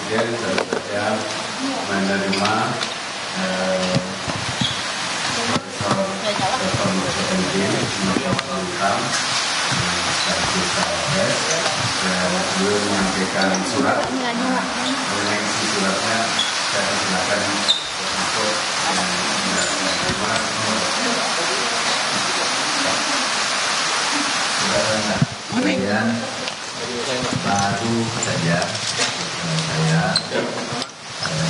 Presiden tentu saja menerima Profesor Dr. Nurdin Abdul sekaligus Cawapres, dan beliau menyampaikan surat. Mengenai isi suratnya saya silakan untuk menerima. Kemudian baru saja saya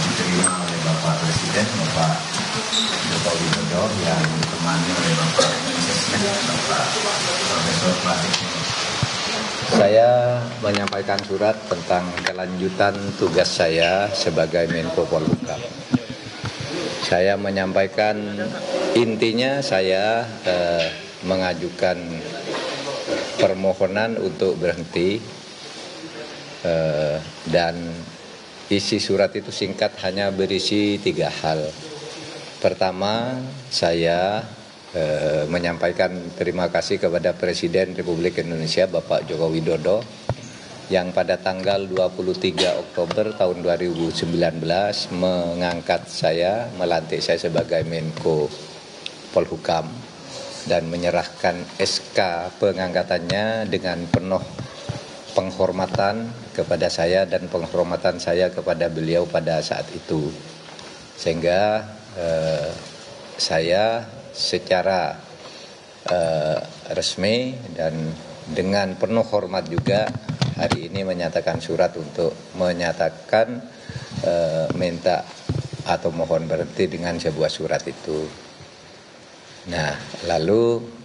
diterima oleh Bapak Presiden, Bapak Joko Widodo, yang ditemani oleh Bapak Mensesnek, Bapak Profesor Pratik. Saya menyampaikan surat tentang kelanjutan tugas saya sebagai Menko Polhukam. Saya menyampaikan intinya saya mengajukan permohonan untuk berhenti, dan isi surat itu singkat, hanya berisi 3 hal. Pertama, saya menyampaikan terima kasih kepada Presiden Republik Indonesia Bapak Joko Widodo yang pada tanggal 23 Oktober tahun 2019 mengangkat saya, melantik saya sebagai Menko Polhukam dan menyerahkan SK pengangkatannya dengan penuh penghormatan kepada saya dan penghormatan saya kepada beliau pada saat itu. Sehingga saya secara resmi dan dengan penuh hormat juga hari ini menyatakan surat untuk menyatakan minta atau mohon berhenti dengan sebuah surat itu. Nah, lalu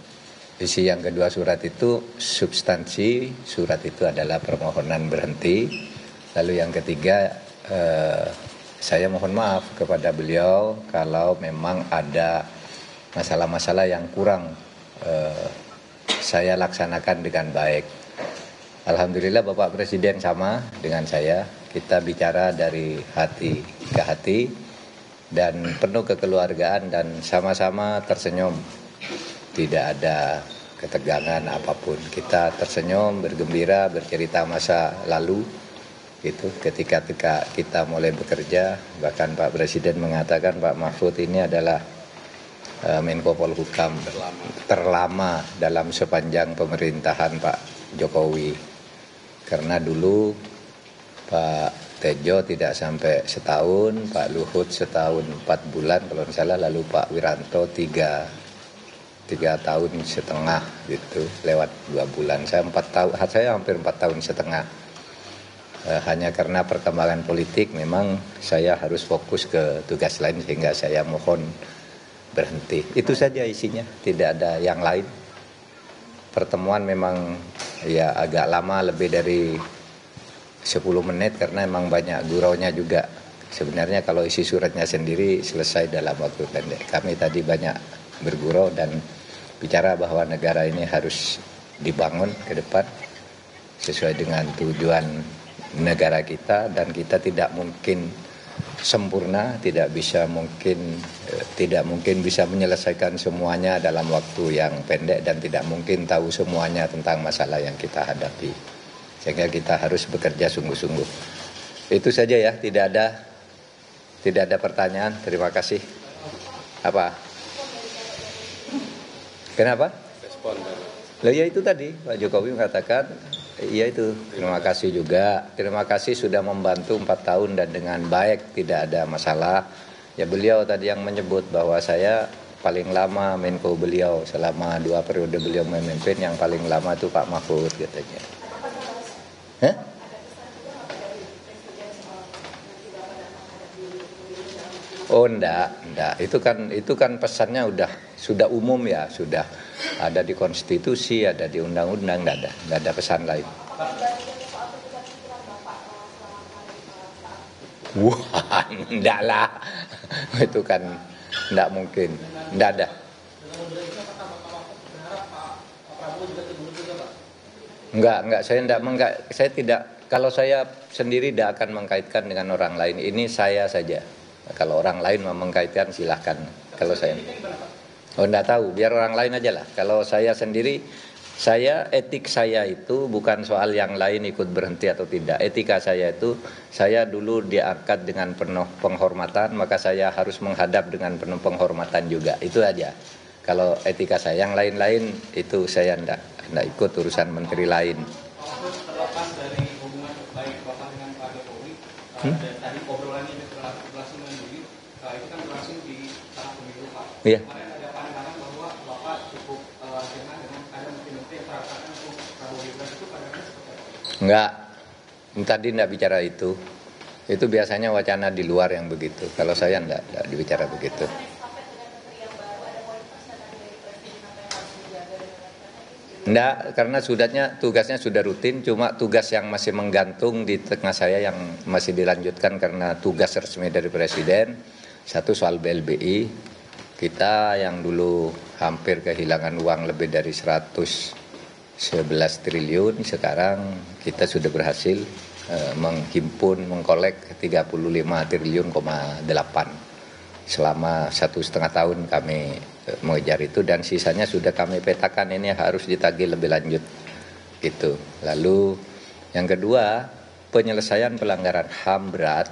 isi yang kedua surat itu, substansi surat itu adalah permohonan berhenti. Lalu yang ketiga, saya mohon maaf kepada beliau kalau memang ada masalah-masalah yang kurang saya laksanakan dengan baik. Alhamdulillah Bapak Presiden sama dengan saya, kita bicara dari hati ke hati dan penuh kekeluargaan dan sama-sama tersenyum. Tidak ada ketegangan apapun. Kita tersenyum, bergembira, bercerita masa lalu. Itu ketika kita mulai bekerja, bahkan Pak Presiden mengatakan Pak Mahfud ini adalah Menko Polhukam terlama dalam sepanjang pemerintahan Pak Jokowi. Karena dulu Pak Tejo tidak sampai setahun, Pak Luhut setahun 4 bulan kalau tidak salah, lalu Pak Wiranto 3 tahun setengah gitu, lewat 2 bulan. Saya hampir 4 tahun setengah. Hanya karena perkembangan politik memang saya harus fokus ke tugas lain sehingga saya mohon berhenti. Itu saja isinya, tidak ada yang lain. Pertemuan memang ya agak lama, lebih dari 10 menit karena memang banyak guraunya juga. Sebenarnya kalau isi suratnya sendiri selesai dalam waktu pendek. Kami tadi banyak bergurau dan bicara bahwa negara ini harus dibangun ke depan sesuai dengan tujuan negara kita, dan kita tidak mungkin sempurna, tidak mungkin bisa menyelesaikan semuanya dalam waktu yang pendek, dan tidak mungkin tahu semuanya tentang masalah yang kita hadapi. Sehingga kita harus bekerja sungguh-sungguh. Itu saja ya, tidak ada pertanyaan. Terima kasih. Apa? Kenapa? Lah ya itu tadi Pak Jokowi mengatakan, iya itu, terima kasih juga. Terima kasih sudah membantu 4 tahun dan dengan baik, tidak ada masalah. Ya beliau tadi yang menyebut bahwa saya paling lama Menko beliau, selama 2 periode beliau memimpin, yang paling lama itu Pak Mahfud katanya. Hah? Oh enggak. Itu kan pesannya sudah umum ya, sudah ada di konstitusi, ada di undang-undang, enggak ada pesan lain. Wah, enggak lah. Itu kan enggak mungkin. Enggak ada. Enggak, saya tidak, kalau saya sendiri tidak akan mengkaitkan dengan orang lain. Ini saya saja. Kalau orang lain mau mengkaitkan silahkan. Kalau saya, oh enggak tahu, biar orang lain aja lah. Kalau saya sendiri Etik saya itu bukan soal yang lain ikut berhenti atau tidak. Etika saya itu, saya dulu diangkat dengan penuh penghormatan, maka saya harus menghadap dengan penuh penghormatan juga. Itu aja. Kalau etika saya, yang lain-lain itu saya enggak ikut urusan menteri lain. Terlepas dari hubungan baik Bapak dengan Pak Jokowi, dan tadi obrolannya berlangsung dengan Budi, itu kan berlangsung di tahap pemilu Pak. Iya. Kemarin ada pandangan bahwa Bapak cukup dengan ada menteri-menteri yang perhatikan untuk Prabowo Gibran, itu pandangannya seperti apa? Enggak, tadi enggak bicara itu. Itu biasanya wacana di luar yang begitu. Kalau saya enggak dibicara begitu. Enggak, karena tugasnya sudah rutin, cuma tugas yang masih menggantung di tengah saya yang masih dilanjutkan karena tugas resmi dari Presiden. Satu soal BLBI, kita yang dulu hampir kehilangan uang lebih dari 111 triliun, sekarang kita sudah berhasil menghimpun, mengkolek 35 triliun,8. Selama 1,5 tahun kami mengejar itu, dan sisanya sudah kami petakan, ini harus ditagih lebih lanjut gitu. Lalu yang kedua, penyelesaian pelanggaran HAM berat,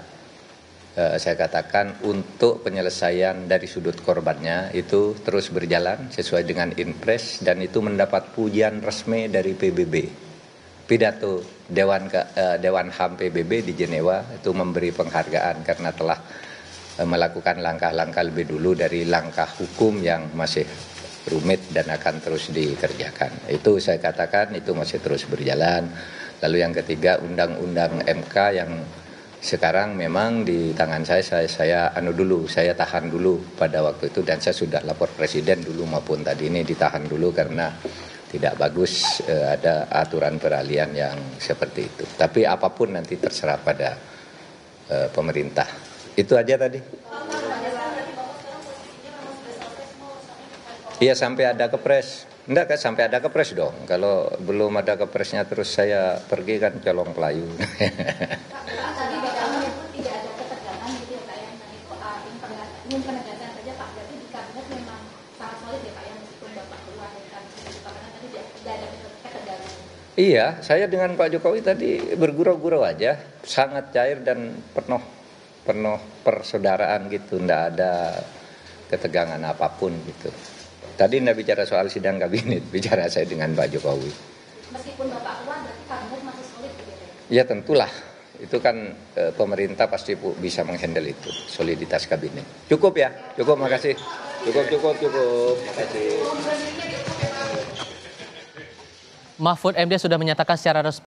saya katakan untuk penyelesaian dari sudut korbannya itu terus berjalan sesuai dengan Inpres, dan itu mendapat pujian resmi dari PBB. Pidato Dewan HAM PBB di Jenewa itu memberi penghargaan karena telah melakukan langkah-langkah lebih dulu dari langkah hukum yang masih rumit dan akan terus dikerjakan. Itu saya katakan itu masih terus berjalan. Lalu yang ketiga, undang-undang MK yang sekarang memang di tangan saya tahan dulu pada waktu itu, dan saya sudah lapor Presiden dulu maupun tadi ini ditahan dulu karena tidak bagus ada aturan peralihan yang seperti itu. Tapi apapun nanti terserah pada pemerintah. Itu aja tadi. Iya, sampai ada kepres. Enggak kan, sampai ada kepres dong. Kalau belum ada kepresnya terus saya pergi kan colong pelayu. Iya, saya dengan Pak Jokowi tadi bergurau-gurau aja, sangat cair dan penuh persaudaraan gitu, ndak ada ketegangan apapun gitu. Tadi ndak bicara soal sidang kabinet, bicara saya dengan Pak Jokowi. Meskipun Bapak keluar, berarti kabinet masih solid begitu Ya ya? tentulah, itu kan pemerintah pasti bisa menghandle itu, soliditas kabinet. Cukup ya, cukup, makasih. Cukup. Makasih. Mahfud MD sudah menyatakan secara resmi